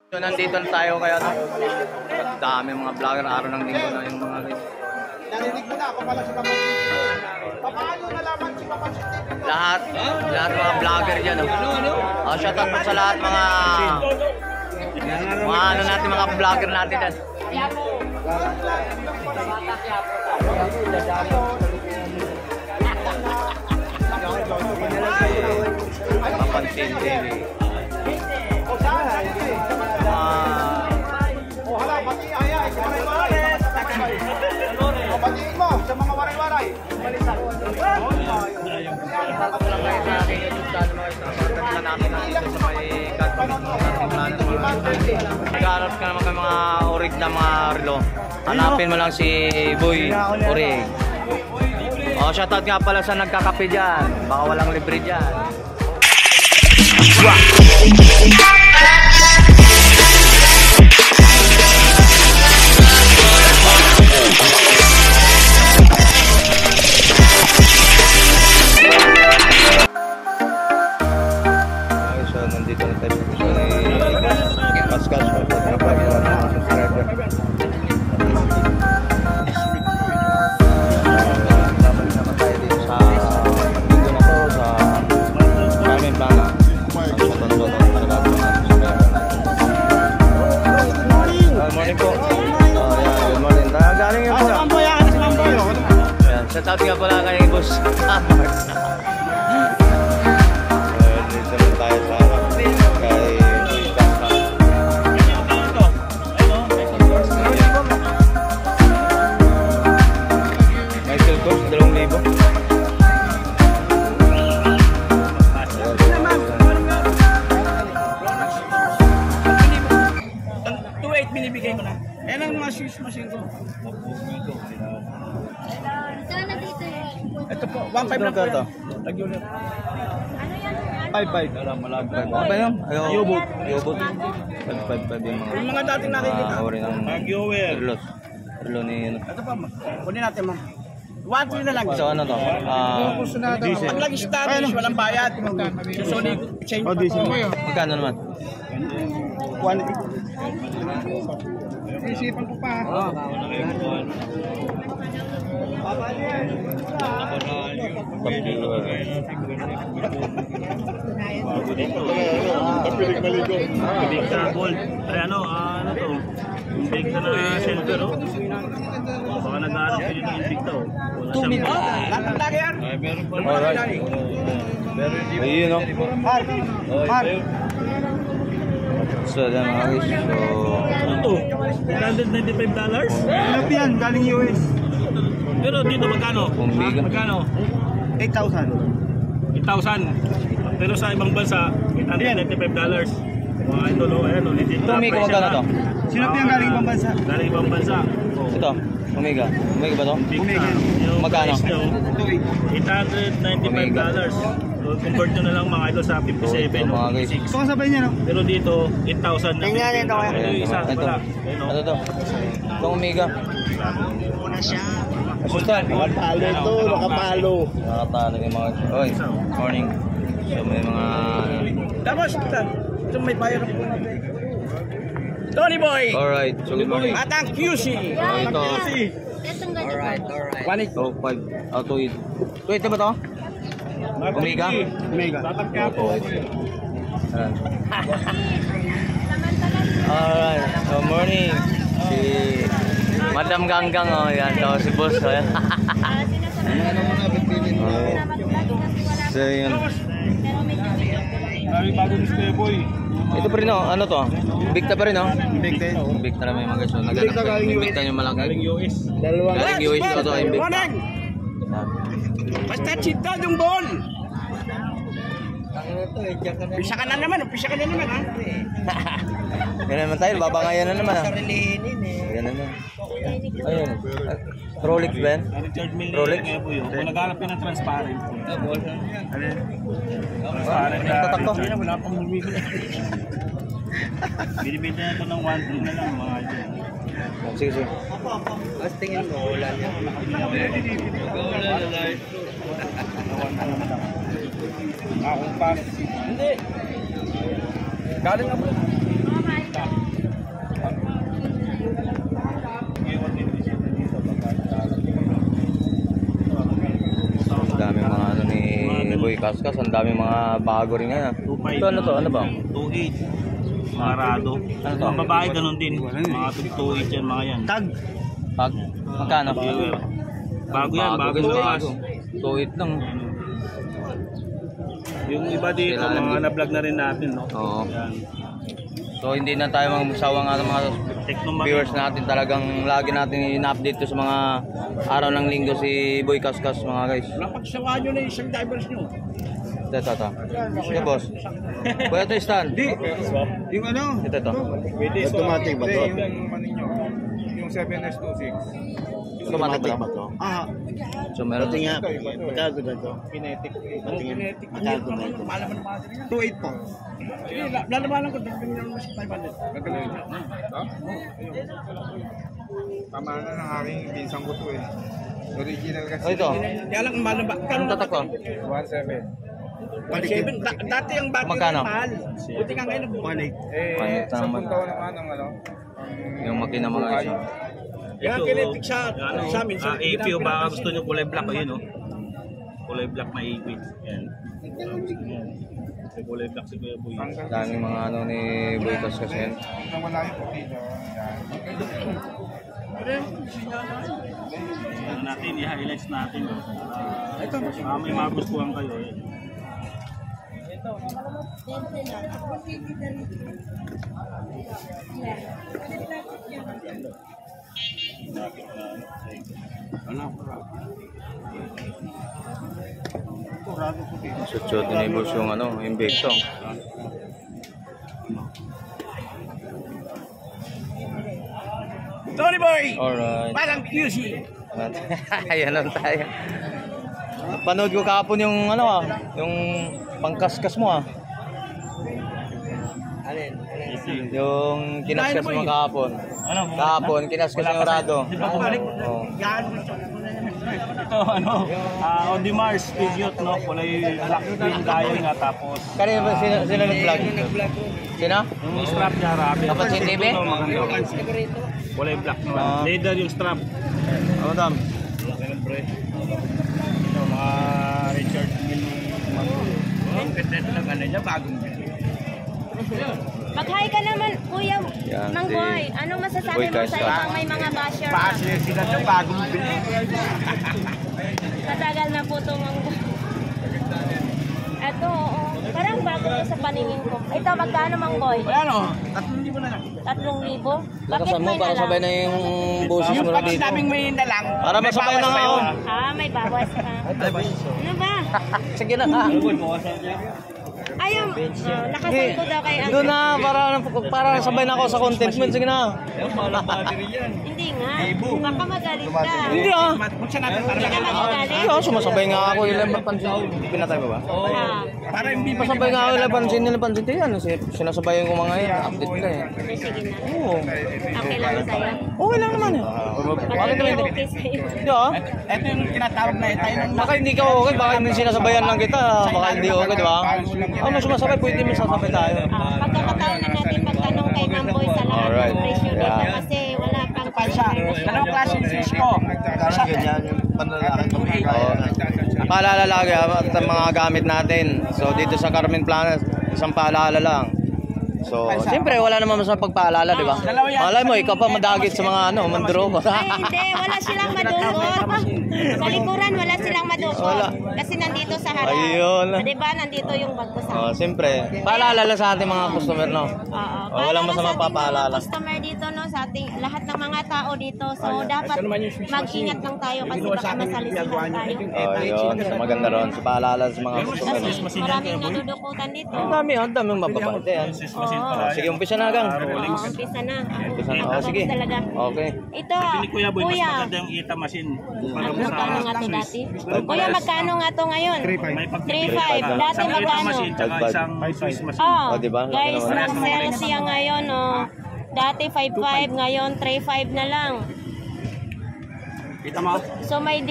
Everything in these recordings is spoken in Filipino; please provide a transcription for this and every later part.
So, nandito na tayo kaya dami mga vlogger araw ng linggo na yung mga guys. Narinig mo na ako pala sa Papa Paano nalaman si Papa Lahat mga vlogger diyan oh. Shout out po sa lahat mga ano natin mga vlogger natin diyan. Papansin TV. Hala, pati-aya, sa mga waray-waray. Patiin mo sa mga waray-waray. Nag-aaral ka naman kay mga orig na mga relo. Hanapin mo lang si Boy Orig. Oh, shoutout nga pala sa nagkakape dyan. Baka walang libre dyan. Shoutout nga pala kay Boss Amar. Dito na tayo sa kay Michael Kors, 2,000. 2.8 binibigay ko na. Yan ang mga shoes machine ko. Ito po, 1.5 na po ito. Nag-unit. 5.5. Ano ba yun? Yobot. 5.5 yung mga Yung mga dating nakikita. ori ng relos. Relo ni ano. Ito pa, kunin natin ma'am. 1.3 na lang. So ano to? Diesel. Pag nag-establish, walang bayad. So, change pa to. Magkano naman? 1.8. Isipan ko pa. Big na gold. Ay ano to? Big na silver oh. Baka nag-aarap yun yung big to. 2 million. Lagi yan. Alright. Ayun no? Mark. So yan mga guys. So Ano to? $195? Ano yan? Galing US. Pero dito magkano? Kumbiga. Magkano? 8,000. 8,000. Pero sa ibang bansa, $895. Mga ito no, ayan o, legit na Omega presyo magkano na. to? Sino po yung galing ibang bansa? Galing ibang bansa. Oh. Ito. Omega. Omega ba to? Big na. Omega. Yung Magkano? price nyo, $895. So, convert nyo na lang mga ito sa 57 Ito, o mga guys. 56. Ito kasabay niya no? Pero dito, 8,000 na. Tingnan nito kaya. Ito yung isa, Ito. wala. Ayun, oh. Ano to? Itong Omega. Asustan. Nakapalo ito, nakapalo. Nakatalo yung mga... Oy, morning. So may mga... Tapos, ito may bayar na po. Tony Boy! Alright. So good morning. Atang QC! Ito. Alright. 1.8. So 5. Oh, 2.8. 2.8 ba to? Omega? Omega. Ayan. Alright. So morning. Si Madam Ganggang oh. Yan daw si Boss. Oh. So yun. Bago ni Steve Boy. Ito pa rin oh. Ano to? Bigta pa rin oh. Bigta. Bigta na may mga guys. So naghanap ko. Bigta yung malaki. Galing US. Galing US ito to. Yung bigta. Morning! Basta chita yung ball! Pisa ka na naman ha? Yan naman tayo. Babangayan na naman ah. Yan na naman. Ayun. Rolex ba yan? Richard Mille. Rolex? Kaya po yun. Kung naghanap yun ng transparent. Transparent na Tatak to. Richard. Wala pang bumibili. Binibenta na ito ng 1.3 na lang mga ito. Sige, sige. Mas tingin mo, wala niya. Akong pass. Hindi. Galing na po. Kaskas, ang dami mga bago rin ngayon. 2.5. Ito ano to? Ano ba? 2.8. Mga rado. Ano to? Ang babae ganun din. Mga 2.8 yan mga yan. Tag. Pag? Magkano? Bago yan, bago bukas. 2.8 lang. Yung iba dito, mga na-vlog na rin natin, no? Oo. Yan. So hindi na tayo magsawa nga ng mga viewers natin. Talagang lagi natin in-update to sa mga araw ng linggo si Boy Kaskas mga guys. Napagsawaan nyo na yung isang divers nyo. Ito. Sige boss. Kuya ito stand. Yung ano? Ito. Automatic ba to? Yung 7S26. Automatic ba to? Ah. So meron. Pati nga. Magkano ba ito? Kinetic. Magkano ba ito? 2.8 po. Lalabanan ko. Dagdag nyo naman si 500. Tama na ng aking binsang ko to eh. Original kasi. Oh, ito. Kaya lang mahal ba? Anong tatak ko? 1.7. Dati ang battery Magkano? mahal. Buti nga ngayon 1.8. 1.8 naman. naman ang ano. Yung makina mga guys. Yan kinetic sa amin. APO, baka gusto nyo kulay black, ayun, no? Kulay black na APO. Yan. Kulay black si Kuya Boy. Daming mga ano ni Boy Kaskas yan. Nawala yung puti. Yan natin, i-highlights natin. May magustuhan kayo. Sutsod ni boss yung ano, yung Vecto. Tony Boy! Alright. Parang QC! Ayan lang tayo. Panood ko kahapon yung ano yung pangkaskas mo Yung kinaskas mo kahapon. Kahapon, kinaskas yung rado. Oo. Ito, on the Mars, Pidgeot, no? Kulay black green tayo nga, tapos... Kanina ba sila nag-vlog? Sino? Yung strap niya, rabi. Kapansin TV? Kulay black naman. Leather yung strap. Ano dam? Ito, mga Richard Mille. Ganda lang ano niya, bagong Mag-hi ka naman, Kuya Yan, Mang si Boy. Anong masasabi Boy mo sa Kaskas. ibang may mga basher ka? Sila yung bagong bili. Matagal na po ito, Mang Boy. Ito, oo. Parang bago to sa paningin ko. Ito, magkano, Mang Boy? Ano? 3,000 na lang. 3,000? Bakit Lakasan mo may para sabay nalang? na yung boses mo Yung na pag dito. sinabing may nalang. Para masabay na nga ako. May bawas ka. Ano ba? Sige na ka. Ayun, nakasal ko daw kay Doon na, para sabay na ako sa content mo. Sige na. Hindi nga. Baka magalit ka. Hindi Buksan natin para Hindi ka magagalit. Hindi sumasabay nga ako. Ilan ba pansin? Pinatay mo ba? Ha? para hindi Pasabay nga ako ilan pansin nila pansin ko yan. Sinasabayan ko mga yan. Update ko eh. Sige na. Oo. Okay lang sa'yo. Okay lang naman eh. Bakit naman hindi? Okay sa'yo. Hindi Ito yung tinatawag na tayo ng Baka hindi ka okay, baka hindi sinasabayan lang kita. Baka hindi okay, di ba? Ano sumasabay, pwede mo sasabay tayo. Pagkakataon na natin magtanong kay Ma'am Boy sa lahat Alright. ng presyo dito Yeah. kasi wala pang Pansa. Dalawang klase yung fish ko. Isa. Paalala lagi at mga gamit natin. So dito sa Carmen Planas, isang paalala lang. So, siyempre wala naman sa pagpaalala, di ba? Malay mo, ikaw pa madagit sa mga manduroko. Ay, hindi. Wala silang madukot. Sa likuran, wala silang madukot. Wala. Kasi nandito sa harap. Ayun. Di ba? Nandito yung bag ko sa Oh, siyempre, paalala lang sa ating mga customer, no? Oo. Walang Para masama sa ating papaalala. mga customer dito, no? Sa ating lahat ng mga tao dito. So, dapat mag-ingat lang tayo kasi baka masalisihan tayo. Ayun, so maganda ron. So, paalala sa mga customer. Kasi maraming nadudukutan dito. Ang dami mababait yan. Oh, sige, umpisa na gang. Oo, umpisa na. Umpisa na. Oh, sige. Talaga. Okay. Ito, Ni Kuya Boy, mas Kuya. maganda yung ETA machine. Para mo Magkano sa nga to dati? Kuya, magkano nga to ngayon? may 3.5. Dati isang ETA magkano? machine, tsaka isang Swiss machine. Oh, Oh, diba? guys, Laki naman. nag-sale siya ngayon, oh. Dati 5.5, ngayon 3.5 na lang. Kita mo? So may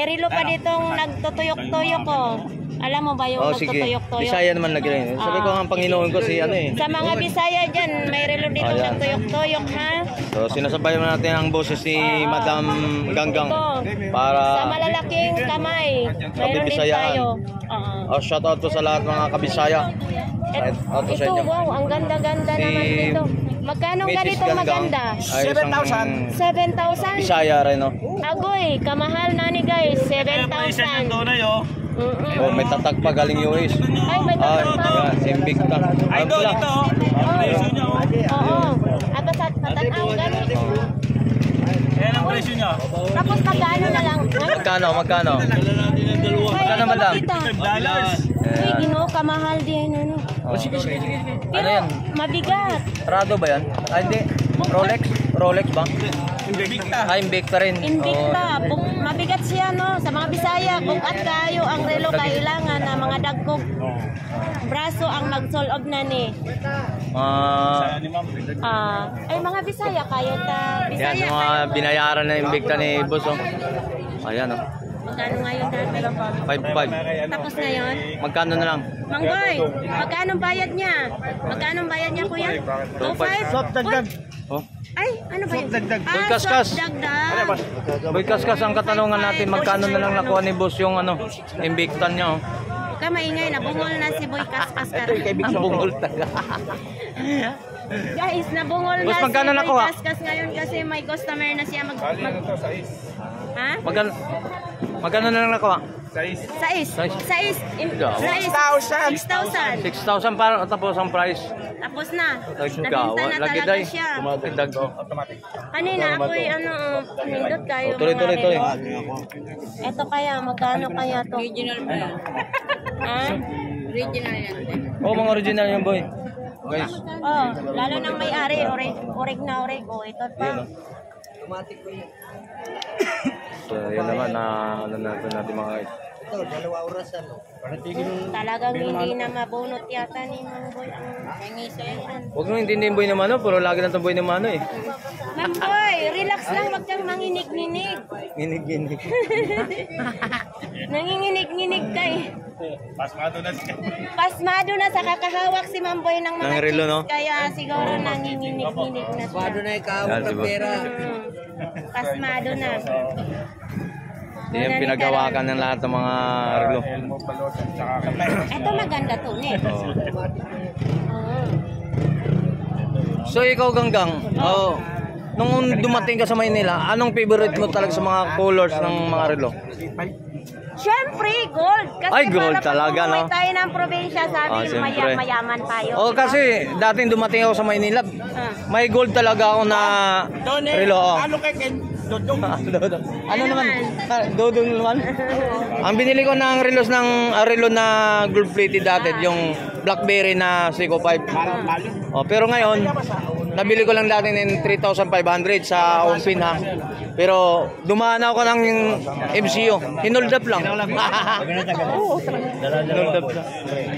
relo pa ditong nagtutuyok-tuyok, oh. Alam mo ba yung Oh, sige. nagtutuyok-tuyok? Bisaya naman nag-rin. Sabi ko nga ang Panginoon ko si ano eh. Sa mga Bisaya dyan, may relo dito Ayan. nagtuyok-tuyok, ha? So sinasabay natin ang boses ni Madam Ganggang Sa para malalaking kamay, mayroon din Kabisayaan. tayo. shout out to sa lahat mga Kabisaya. Shout out to sa Ito, inyo. wow, ang ganda-ganda Si naman dito. Magkano Mrs. ganitong Ganggang maganda? ay isang 7,000? Bisaya rin, no? Agoy, kamahal na ni guys, Kaya pa isa ng 7,000. tunay, oh. Oh, may tatak pa galing US. Ay, may Ay, tatak pa. yan, Invicta. Idol, ito, oh. Ang presyo niya, oh. Oo. At sa tatanaw, ganito. Ayan ang presyo niya. Tapos magkano na lang? Magkano? Dala natin ng dalawa. Magkano, madam? $5. Uy, ginoo, kamahal din. Ano? Oh. Pero, Ano yan? mabigat. Prado ba yan? Ay, hindi. Rolex? Rolex ba? Invicta. Ay, Invicta rin. Invicta. Mabigat siya, no? Sa mga Bisaya, bukat kayo ang relo kailangan na mga dagkog. Braso ang magsolob na ni. Ah, Ni ma'am. Ay, mga Bisaya kayo ta. yan, Bisaya yung mga kayo. binayaran na Invicta ni Boss, oh. Ayan, oh. Magkano ngayon dati? 5.5. Tapos ngayon? Magkano na lang? Manggoy, magkano bayad niya? Magkano bayad niya, kuya? 2.5? Oh. Ay, ano ba yun? Boy Kaskas. Dagdag. Boy Kaskas, ang katanungan natin, magkano na lang nakuha ni Boss yung ano, Invicta niya, oh. Huwag ka maingay, nabungol na si Boy Kaskas. Ang bungol talaga. Guys, nabungol Boss, na si magkano Boy nakuha? Kaskas ngayon kasi may customer na siya Ha? Magkano na lang nakuha? Sais. Sais. 6,000. 6,000 para tapos ang price. Tapos na. Naggawa. Nabinta na Lagi talaga day. siya. Dagdag. Kanina ako'y nindot kayo. Tuloy. Ito kaya, magkano kaya to? Original ba yan? Ha? Original yan. Oh, mga original yung boy. Guys. Oh, lalo nang may-ari, orig na orig. Oh, ito pa. Automatic ko yun. So, yun naman na ano natin mga guys. Ito, 2 oras ano. Talagang hindi na mabunot yata ni Mang Boy ang hingi sa'yo. Huwag nyo intindihin boy naman, pero lagi na itong boy naman, eh. Mang Boy, relax lang, wag kang manginig-nginig. Ginig. Nanginginig-nginig ka eh. Pasmado na siya. Pasmado na sa kakahawak si Mang Boy ng mga Ng relo, no? chicks, kaya siguro nanginginig-nginig na siya. Pado na ikaw Yan, ng si boss. pera. Pasmado na. Yan yung pinagawakan ng lahat ng mga relo. Ito maganda to, ne? So, ikaw Ganggang, nung dumating ka sa Maynila, anong favorite mo talaga sa mga colors ng mga relo? Siyempre, gold. Kasi Ay, gold para talaga, pag umuwi no? tayo ng probinsya, sabi, siyempre. mayaman tayo. Oh, kasi dating dumating ako sa Maynila, may gold talaga ako na relo. Oh. Ano kay Ken? Dodong. Ano naman? Dodong naman. Ang binili ko ng relos ng relo na gold plated dati, yung Blackberry na Seiko 5. Oh, pero ngayon, nabili ko lang dati ng 3,500 sa Ompin, ha. Pero dumaan ako ng MCU. Hinold up lang. Hinold up lang.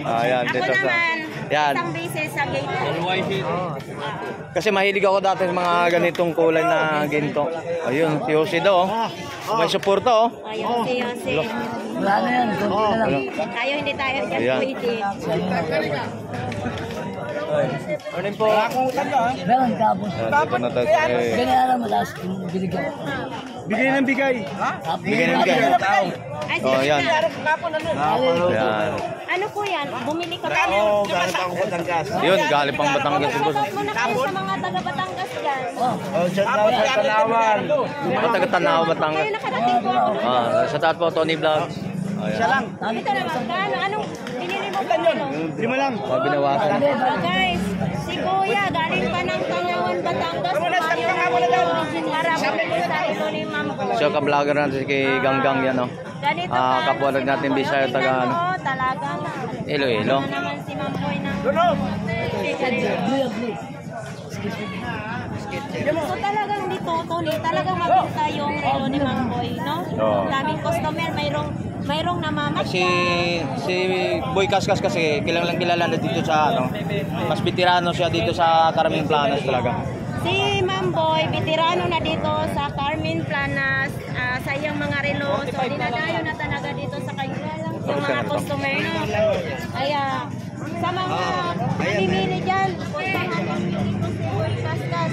Ayan, Ako dito sa. naman, Yan. isang beses sa gate. Kasi mahilig ako dati sa mga ganitong kulay na ginto. Ayun, si Jose daw, oh. May suporta, oh. Ayun, si Jose. Wala na yan. Tayo, hindi tayo dyan Ayan. pwede. Morning po. Meron tapos. Dito na tayo. Ganyan mo tapos binigyan. Bigay ng bigay. Bigyan ng bigyan. Ay, Oh, sige yan. na. Yan. Ano po yan? Bumili ka ba? Oo, galit ako sa Batangas. Yun, galing pang Batangas si boss. Shout mo na kayo sa mga taga-Batangas dyan. Oh, shout out sa Tanawan. Mga taga-Tanaw, Batangas. Kayo nakarating po ako. Sa taat po, Tony Vlogs. Siya lang. Ito naman, kano? Anong binili mo po? Ano? Lima lang. Binawasan. Guys, si Kuya galing pa ng Tanawan, Batangas. Para bumili sa ilo ni Ma'am Bo. So, ka-vlogger natin si kay Ganggang yan, oh. Ganito kapwa lang natin Bisaya, taga ano. Talaga na. Iloilo. Ano naman si Ma'am Boy ng... So talagang dito, Tony, talagang mabisa yung relo ni Ma'am Boy, no? Oo. Daming customer, mayroong namamasya. Si Boy Kaskas kasi kilalang kilala na dito sa ano. Mas veterano siya dito sa Carmen Planas talaga. Si Ma'am Boy, veterano na dito sa Carmen Planas, sa iyang mga relo. So dinadayo na talaga dito sa kanilang yung mga customer, no? Kaya sa mga namimili dyan, punta natin dito si Boy Kaskas.